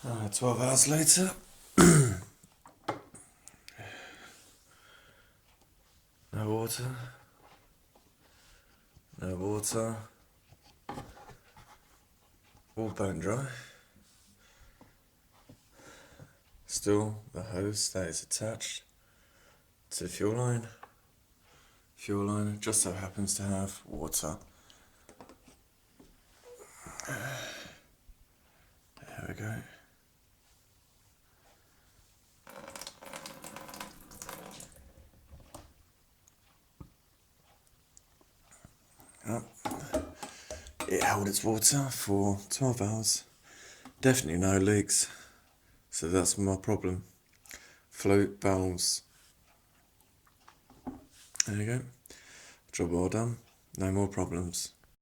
12 hours later. No water. No water. All bone dry. Still, the hose that is attached to the fuel line. Fuel line just so happens to have water. There we go. It held its water for 12 hours. Definitely no leaks. So that's my problem. Float valves. There you go. Job well done. No more problems.